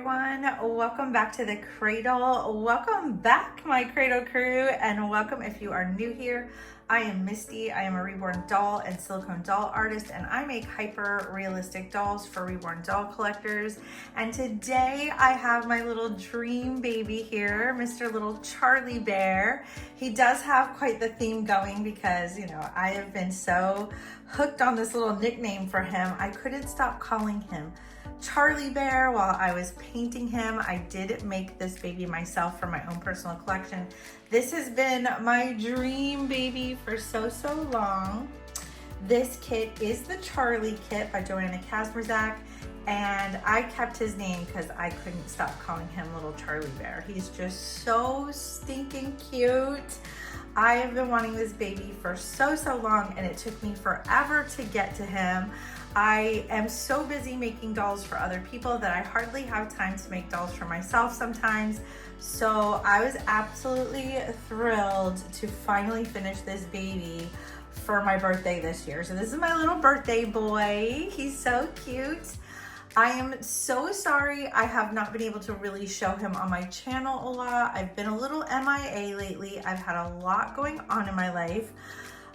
everyone. Welcome back to the Cradle. Welcome back, my Cradle crew, and welcome if you are new here. I am Misty. I am a Reborn doll and silicone doll artist, and I make hyper realistic dolls for Reborn doll collectors. And today I have my little dream baby here, Mr. Little Charlie Bear. He does have quite the theme going because, you know, I have been so hooked on this little nickname for him. I couldn't stop calling him Charlie Bear while I was painting him. I did make this baby myself for my own personal collection. This has been my dream baby for so long. This kit is the Charlie kit by Joanna Kazmerzak, and I kept his name because I couldn't stop calling him Little Charlie Bear. He's just so stinking cute. I have been wanting this baby for so long, and it took me forever to get to him. I am so busy making dolls for other people that I hardly have time to make dolls for myself sometimes. So I was absolutely thrilled to finally finish this baby for my birthday this year. So this is my little birthday boy. He's so cute. I am so sorry I have not been able to really show him on my channel a lot. I've been a little MIA lately. I've had a lot going on in my life.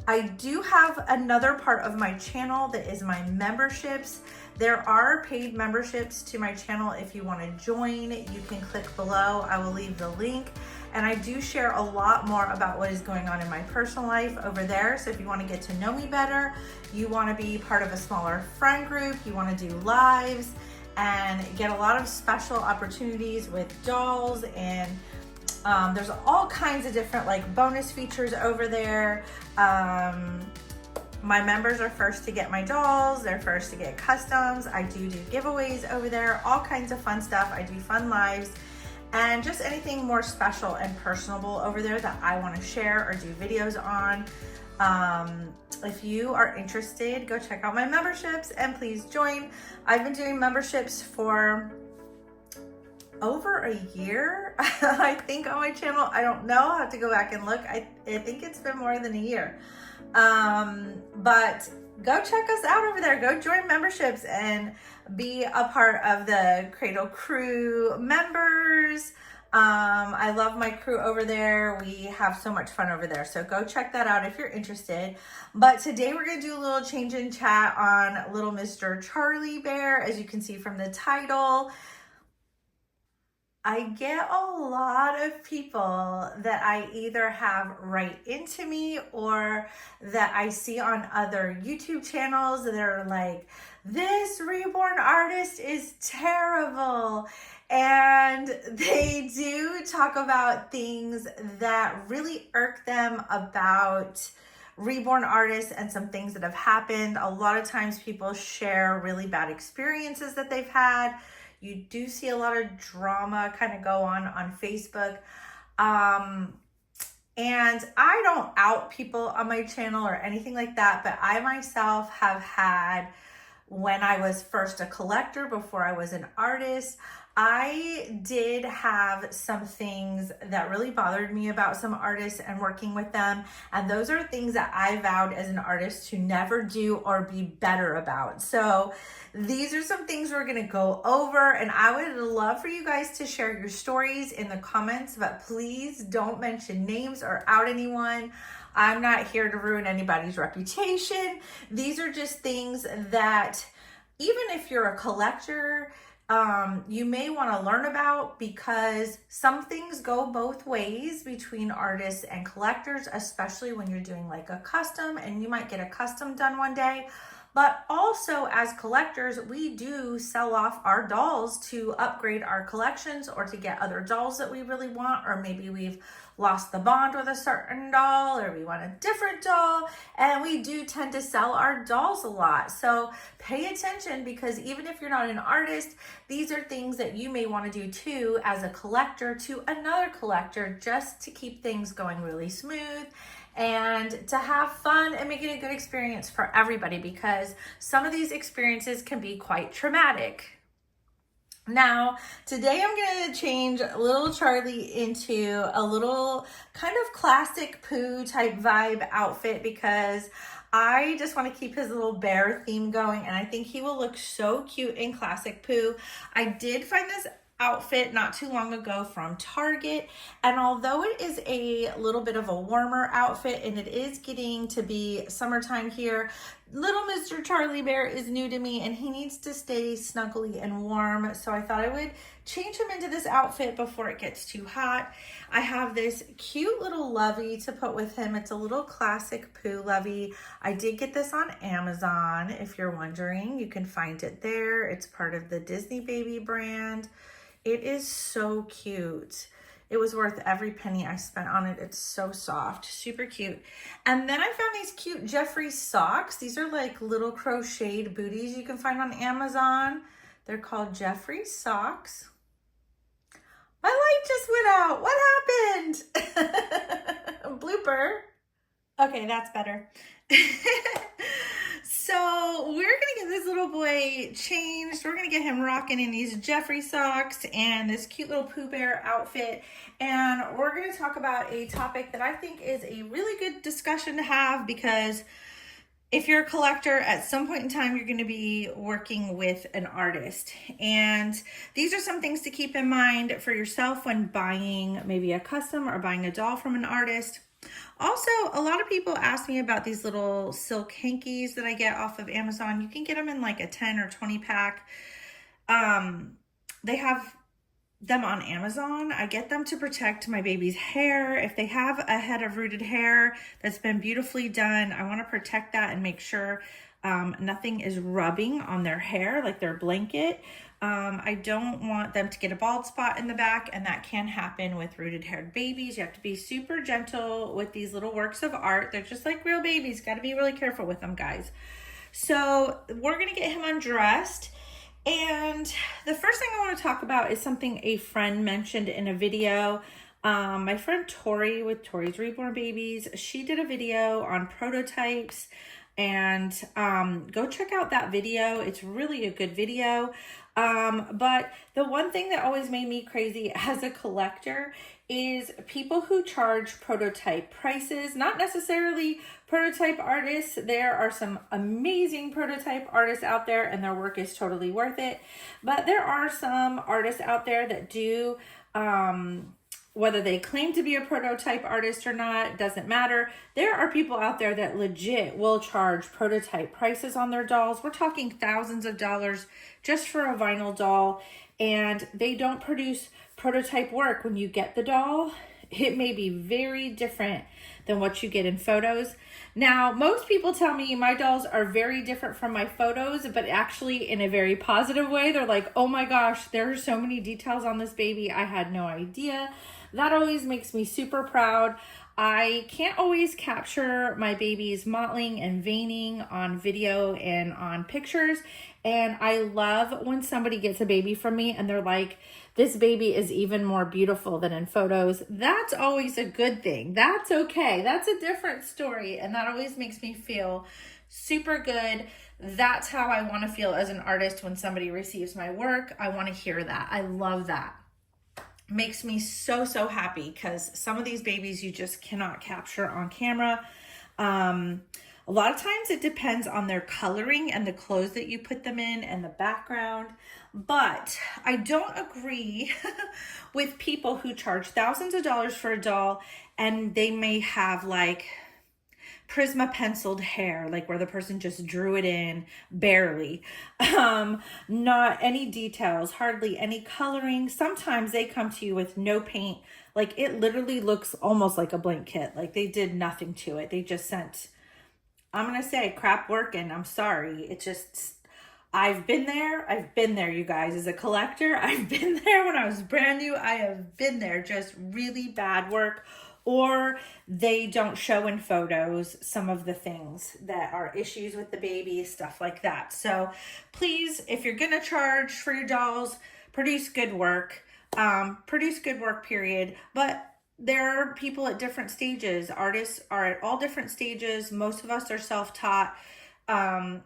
I do have another part of my channel that is my memberships. There are paid memberships to my channel. If you want to join, you can click below. I will leave the link. And I do share a lot more about what is going on in my personal life over there. So if you want to get to know me better, you want to be part of a smaller friend group, you want to do lives and get a lot of special opportunities with dolls, and there's all kinds of different like bonus features over there. My members are first to get my dolls, they're first to get customs. I do giveaways over there, all kinds of fun stuff. I do fun lives and just anything more special and personable over there that I want to share or do videos on. If you are interested, go check out my memberships and please join. I've been doing memberships for over a year, I think, on my channel. I don't know, I'll have to go back and look. I think it's been more than a year. But go check us out over there. Go join memberships and be a part of the Cradle crew members. I love my crew over there. We have so much fun over there. So go check that out if you're interested. But today we're going to do a little change in chat on little Mr. Charlie Bear. As you can see from the title, I get a lot of people that I either have write into me or that I see on other YouTube channels that are like, this Reborn artist is terrible. And they do talk about things that really irk them about Reborn artists and some things that have happened. A lot of times people share really bad experiences that they've had. You do see a lot of drama kind of go on Facebook. And I don't out people on my channel or anything like that, but I myself have had, when I was first a collector before I was an artist, I did have some things that really bothered me about some artists and working with them. And those are things that I vowed as an artist to never do or be better about. So these are some things we're going to go over, and I would love for you guys to share your stories in the comments, but please don't mention names or out anyone. I'm not here to ruin anybody's reputation. These are just things that even if you're a collector, you may want to learn about, because some things go both ways between artists and collectors, especially when you're doing like a custom, and you might get a custom done one day. But also as collectors, we do sell off our dolls to upgrade our collections or to get other dolls that we really want, or maybe we've lost the bond with a certain doll or we want a different doll, and we do tend to sell our dolls a lot. So pay attention, because even if you're not an artist, these are things that you may want to do too as a collector to another collector, just to keep things going really smooth and to have fun and make it a good experience for everybody, because some of these experiences can be quite traumatic. Now, today I'm going to change little Charlie into a little kind of classic Pooh type vibe outfit, because I just want to keep his little bear theme going, and I think he will look so cute in classic Pooh. I did find this outfit not too long ago from Target, and although it is a little bit of a warmer outfit and it is getting to be summertime here, little Mr. Charlie Bear is new to me and he needs to stay snuggly and warm, so I thought I would change him into this outfit before it gets too hot. I have this cute little lovey to put with him. It's a little classic Pooh lovey. I did get this on Amazon, if you're wondering. You can find it there. It's part of the Disney Baby brand. It is so cute. It was worth every penny I spent on it. It's so soft, super cute. And then I found these cute Jeffrey socks. These are like little crocheted booties you can find on Amazon. They're called Jeffrey socks. My light just went out. What happened? Blooper. Okay, that's better. So we're gonna get this little boy changed. We're gonna get him rocking in these Jeffrey socks and this cute little Pooh Bear outfit. And we're gonna talk about a topic that I think is a really good discussion to have, because if you're a collector, at some point in time, you're going to be working with an artist. And these are some things to keep in mind for yourself when buying maybe a custom or buying a doll from an artist. Also, a lot of people ask me about these little silk hankies that I get off of Amazon. You can get them in like a 10 or 20 pack. They have them on Amazon. I get them to protect my baby's hair. If they have a head of rooted hair that's been beautifully done, I want to protect that and make sure nothing is rubbing on their hair like their blanket. I don't want them to get a bald spot in the back, and that can happen with rooted haired babies. You have to be super gentle with these little works of art. They're just like real babies. Got to be really careful with them, guys. So we're going to get him undressed. And the first thing I want to talk about is something a friend mentioned in a video. My friend Tori with Tori's Reborn Babies, she did a video on prototypes, and go check out that video. It's really a good video. But the one thing that always made me crazy as a collector is people who charge prototype prices, not necessarily prototype artists. There are some amazing prototype artists out there and their work is totally worth it. But there are some artists out there that do, whether they claim to be a prototype artist or not, doesn't matter. There are people out there that legit will charge prototype prices on their dolls. We're talking thousands of dollars just for a vinyl doll, and they don't produce prototype work. When you get the doll, it may be very different than what you get in photos. Now, most people tell me my dolls are very different from my photos, but actually in a very positive way. They're like, oh my gosh, there are so many details on this baby. I had no idea. That always makes me super proud. I can't always capture my baby's mottling and veining on video and on pictures. And I love when somebody gets a baby from me and they're like, this baby is even more beautiful than in photos. That's always a good thing. That's okay. That's a different story. And that always makes me feel super good. That's how I want to feel as an artist when somebody receives my work. I want to hear that. I love that. Makes me so, so happy, because some of these babies you just cannot capture on camera. A lot of times it depends on their coloring and the clothes that you put them in and the background. But I don't agree with people who charge thousands of dollars for a doll and they may have like Prisma penciled hair, like where the person just drew it in barely. Not any details, hardly any coloring. Sometimes they come to you with no paint. Like it literally looks almost like a blank kit. Like they did nothing to it. They just sent, I'm going to say, crap work, and I'm sorry. It just, I've been there, you guys. As a collector, I've been there when I was brand new. I have been there, just really bad work, or they don't show in photos some of the things that are issues with the baby, stuff like that. So please, if you're going to charge for your dolls, produce good work, period. But there are people at different stages. Artists are at all different stages. Most of us are self-taught.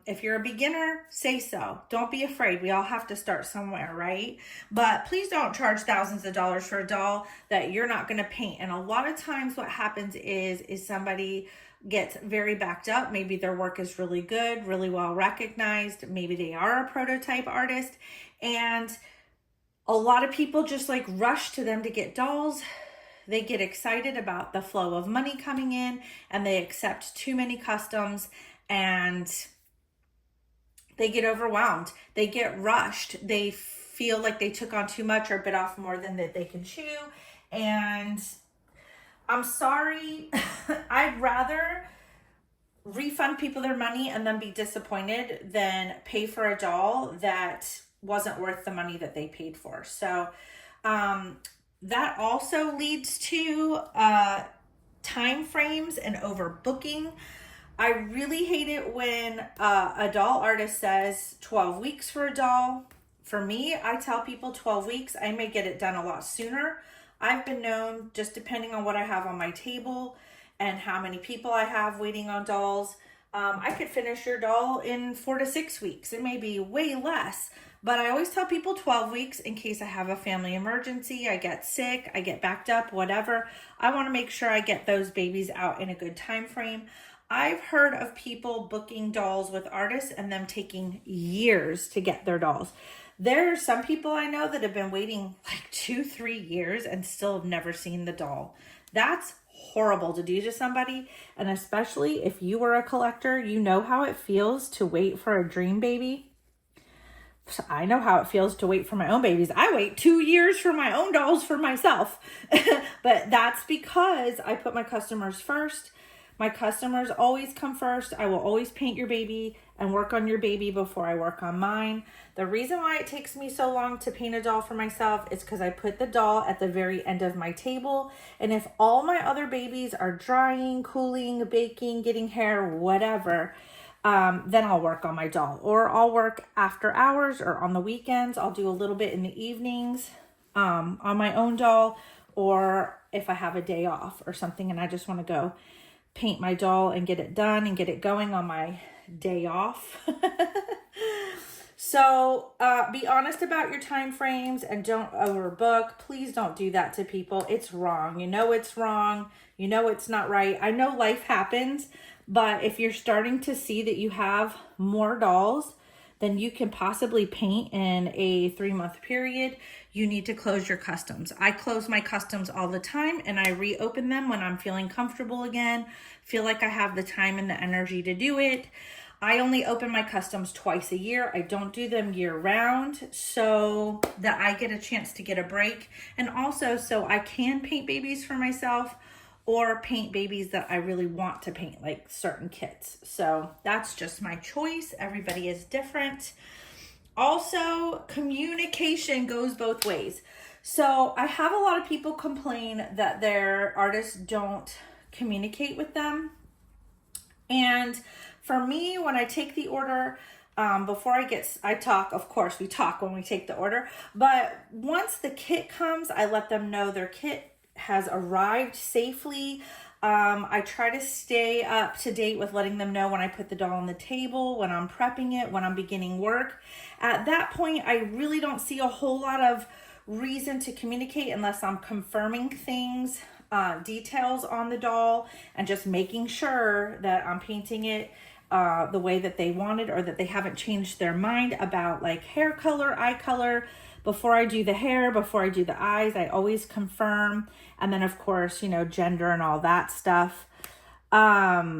If you're a beginner, say so. Don't be afraid. We all have to start somewhere, right? But please don't charge thousands of dollars for a doll that you're not going to paint. And a lot of times what happens is somebody gets very backed up. Maybe their work is really good, really well recognized. Maybe they are a prototype artist, and A lot of people just like rush to them to get dolls. They get excited about the flow of money coming in and they accept too many customs and they get overwhelmed. They get rushed. They feel like they took on too much or bit off more than that they can chew. And I'm sorry, I'd rather refund people their money and then be disappointed than pay for a doll that wasn't worth the money that they paid for. So that also leads to time frames and overbooking. I really hate it when a doll artist says 12 weeks for a doll. For me, I tell people 12 weeks. I may get it done a lot sooner. I've been known, just depending on what I have on my table and how many people I have waiting on dolls, I could finish your doll in 4 to 6 weeks. It may be way less, but I always tell people 12 weeks in case I have a family emergency, I get sick, I get backed up, whatever. I want to make sure I get those babies out in a good time frame. I've heard of people booking dolls with artists and them taking years to get their dolls. There are some people I know that have been waiting like 2-3 years and still have never seen the doll. That's horrible to do to somebody. And especially if you were a collector, you know how it feels to wait for a dream baby. I know how it feels to wait for my own babies. I wait 2 years for my own dolls for myself. But that's because I put my customers first. My customers always come first. I will always paint your baby and work on your baby before I work on mine. The reason why it takes me so long to paint a doll for myself is because I put the doll at the very end of my table. And if all my other babies are drying, cooling, baking, getting hair, whatever, then I'll work on my doll. Or I'll work after hours or on the weekends. I'll do a little bit in the evenings on my own doll. Or if I have a day off or something and I just want to go paint my doll and get it done and get it going on my day off. So be honest about your time frames and don't overbook. Please don't do that to people. It's wrong. You know it's wrong. You know it's not right. I know life happens, but if you're starting to see that you have more dolls than you can possibly paint in a 3-month period, you need to close your customs. I close my customs all the time and I reopen them when I'm feeling comfortable again, feel like I have the time and the energy to do it. I only open my customs twice a year. I don't do them year round so that I get a chance to get a break. And also so I can paint babies for myself or paint babies that I really want to paint, like certain kits. So that's just my choice. Everybody is different. Also, communication goes both ways. So I have a lot of people complain that their artists don't communicate with them. And for me, when I take the order, before I talk, of course we talk when we take the order, but once the kit comes, I let them know their kit has arrived safely. I try to stay up to date with letting them know when I put the doll on the table, when I'm prepping it, when I'm beginning work. At that point, I really don't see a whole lot of reason to communicate unless I'm confirming things, details on the doll, and just making sure that I'm painting it the way that they wanted or that they haven't changed their mind about like hair color, eye color. Before I do the hair, before I do the eyes, I always confirm. And then of course, you know, gender and all that stuff. But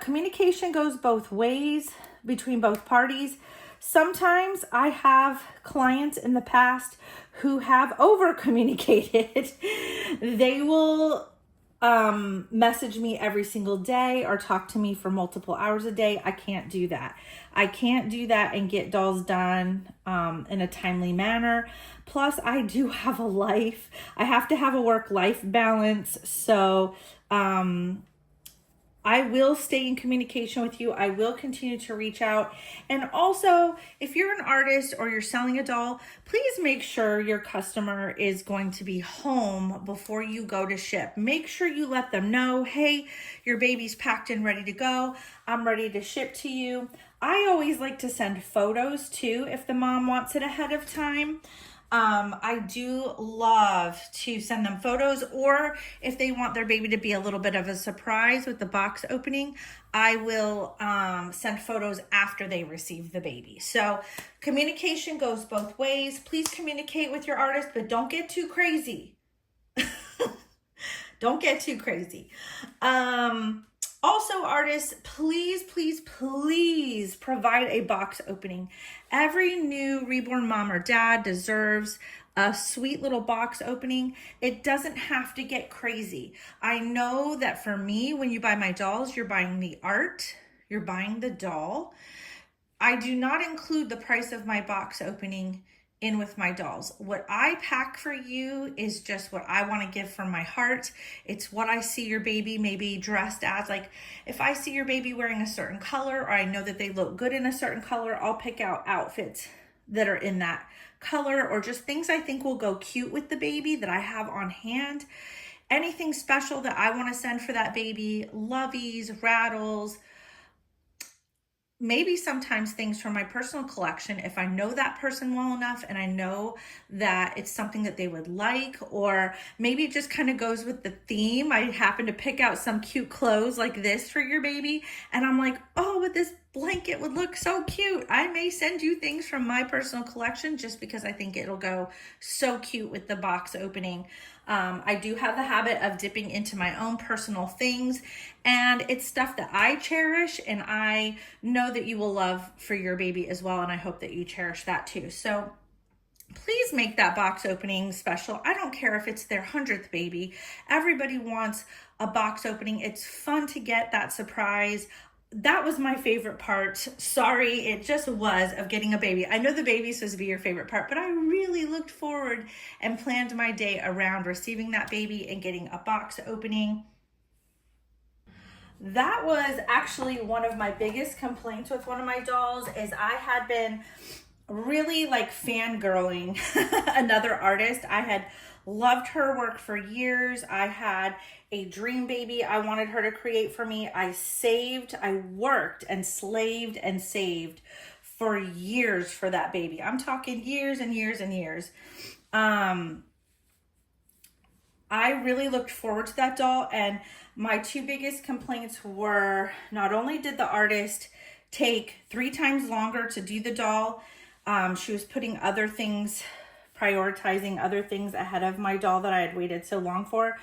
communication goes both ways between both parties. Sometimes I have clients in the past who have over communicated. They will message me every single day or talk to me for multiple hours a day. I can't do that. I can't do that and get dolls done in a timely manner. Plus, I do have a life. I have to have a work-life balance. So I will stay in communication with you. I will continue to reach out. And also, if you're an artist or you're selling a doll, please make sure your customer is going to be home before you go to ship. Make sure you let them know, hey, your baby's packed and ready to go. I'm ready to ship to you. I always like to send photos too if the mom wants it ahead of time. I do love to send them photos, or if they want their baby to be a little bit of a surprise with the box opening, I will send photos after they receive the baby. So communication goes both ways. Please communicate with your artist, but don't get too crazy. Don't get too crazy. Also, artists, please, please, please provide a box opening. Every new reborn mom or dad deserves a sweet little box opening. It doesn't have to get crazy. I know that for me, when you buy my dolls, you're buying the art, you're buying the doll. I do not include the price of my box opening in with my dolls. What I pack for you is just what I want to give from my heart. It's what I see your baby maybe dressed as. Like if I see your baby wearing a certain color, or I know that they look good in a certain color, I'll pick out outfits that are in that color, or just things I think will go cute with the baby that I have on hand. Anything special that I want to send for that baby, loveys, rattles, maybe sometimes things from my personal collection, if I know that person well enough and I know that it's something that they would like, or maybe it just kind of goes with the theme. I happen to pick out some cute clothes like this for your baby, and I'm like, oh, but this blanket would look so cute. I may send you things from my personal collection just because I think it'll go so cute with the box opening. I do have the habit of dipping into my own personal things, and it's stuff that I cherish and I know that you will love for your baby as well, and I hope that you cherish that too. So please make that box opening special. I don't care if it's their 100th baby. Everybody wants a box opening. It's fun to get that surprise. That was my favorite part. Sorry, it just was, of getting a baby. I know the baby is supposed to be your favorite part, but I really looked forward and planned my day around receiving that baby and getting a box opening. That was actually one of my biggest complaints with one of my dolls, is I had been really like fangirling another artist. I had loved her work for years. I had a dream baby I wanted her to create for me. I worked and slaved and saved for years for that baby. I'm talking years and years and years. I really looked forward to that doll, and my two biggest complaints were, not only did the artist take 3 times longer to do the doll, she was putting other things, prioritizing other things ahead of my doll that I had waited so long for.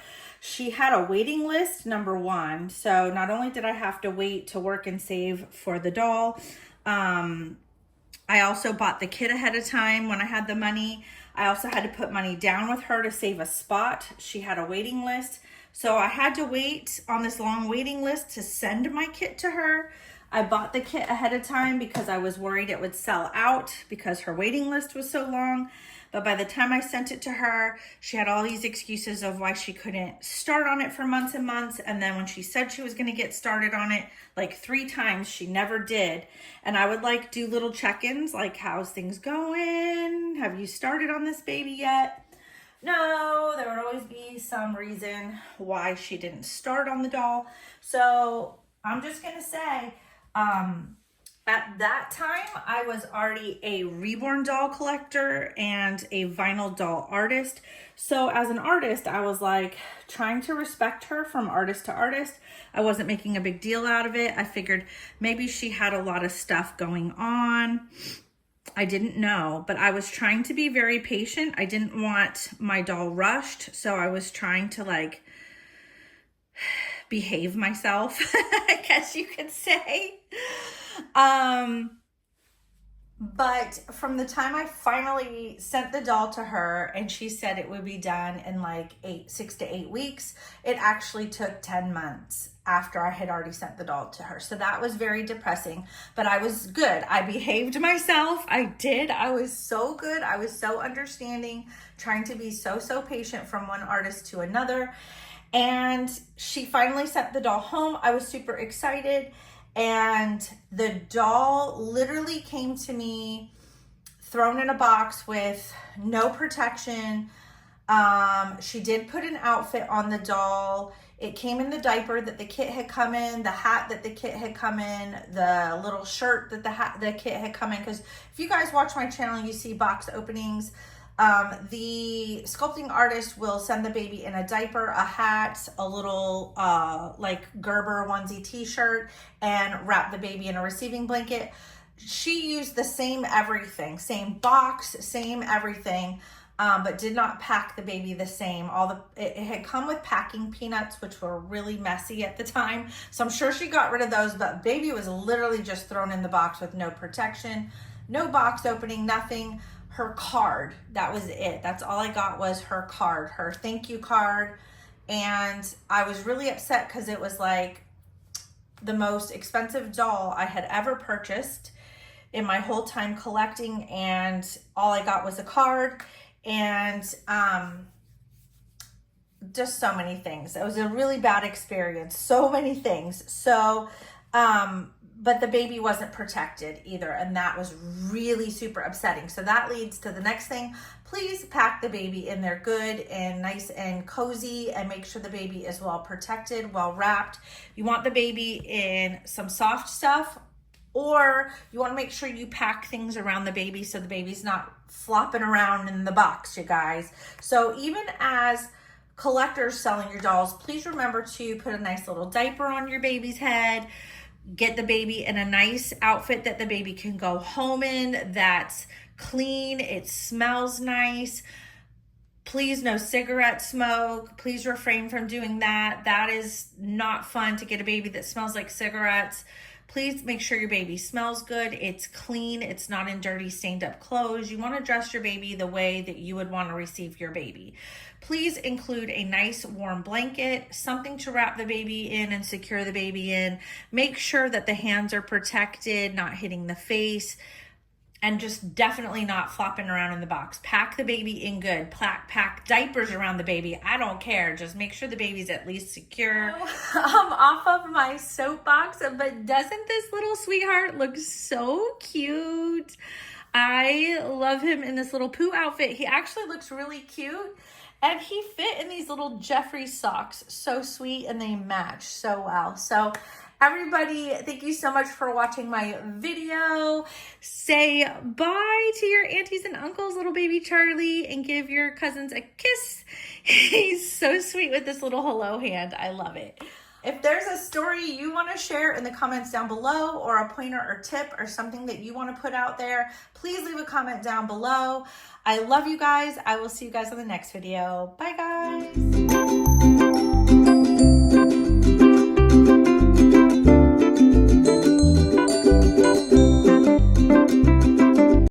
She had a waiting list, number one. So not only did I have to wait to work and save for the doll, I also bought the kit ahead of time when I had the money. I also had to put money down with her to save a spot. She had a waiting list. So I had to wait on this long waiting list to send my kit to her. I bought the kit ahead of time because I was worried it would sell out because her waiting list was so long. But by the time I sent it to her, she had all these excuses of why she couldn't start on it for months and months. And then when she said she was going to get started on it, like 3 times, she never did. And I would like do little check-ins, like, how's things going? Have you started on this baby yet? No, there would always be some reason why she didn't start on the doll. So I'm just going to say, at that time, I was already a Reborn doll collector and a vinyl doll artist. So as an artist, I was like trying to respect her from artist to artist. I wasn't making a big deal out of it. I figured maybe she had a lot of stuff going on. I didn't know, but I was trying to be very patient. I didn't want my doll rushed. So I was trying to like behave myself, I guess you could say. But from the time I finally sent the doll to her and she said it would be done in like 6 to 8 weeks, it actually took 10 months after I had already sent the doll to her. So that was very depressing, but I was good. I behaved myself. I did. I was so good. I was so understanding, trying to be so patient from one artist to another. And she finally sent the doll home. I was super excited. And the doll literally came to me thrown in a box with no protection. She did put an outfit on the doll. It came in the diaper that the kit had come in, the hat that the kit had come in, the little shirt that the kit had come in. Because if you guys watch my channel, you see box openings. The sculpting artist will send the baby in a diaper, a hat, a little like Gerber onesie t-shirt, and wrap the baby in a receiving blanket. She used the same everything, same box, same everything, but did not pack the baby the same. It had come with packing peanuts, which were really messy at the time. So I'm sure she got rid of those, but baby was literally just thrown in the box with no protection, no box opening, nothing. Her card, that was it. That's all I got was her card, her thank you card. And I was really upset because it was like the most expensive doll I had ever purchased in my whole time collecting, and all I got was a card and just so many things. It was a really bad experience, so many things. So but the baby wasn't protected either, and that was really super upsetting. So that leads to the next thing. Please pack the baby in there good and nice and cozy, and make sure the baby is well protected, well wrapped. You want the baby in some soft stuff, or you want to make sure you pack things around the baby so the baby's not flopping around in the box, you guys. So even as collectors selling your dolls, please remember to put a nice little diaper on your baby's head. Get the baby in a nice outfit that the baby can go home in, that's clean, it smells nice. Please, no cigarette smoke. Please refrain from doing that. That is not fun to get a baby that smells like cigarettes. Please make sure your baby smells good, it's clean, it's not in dirty, stained up clothes. You want to dress your baby the way that you would want to receive your baby. Please include a nice warm blanket, something to wrap the baby in and secure the baby in. Make sure that the hands are protected, not hitting the face, and just definitely not flopping around in the box. Pack the baby in good. Pack diapers around the baby. I don't care. Just make sure the baby's at least secure. I'm off of my soapbox, but doesn't this little sweetheart look so cute? I love him in this little Pooh outfit. He actually looks really cute, and he fit in these little Jeffrey socks. So sweet, and they match so well. So everybody, thank you so much for watching my video. Say bye to your aunties and uncles, little baby Charlie, and give your cousins a kiss. He's so sweet with this little hello hand. I love it. If there's a story you want to share in the comments down below, or a pointer or tip or something that you want to put out there, please leave a comment down below. I love you guys. I will see you guys on the next video. Bye, guys.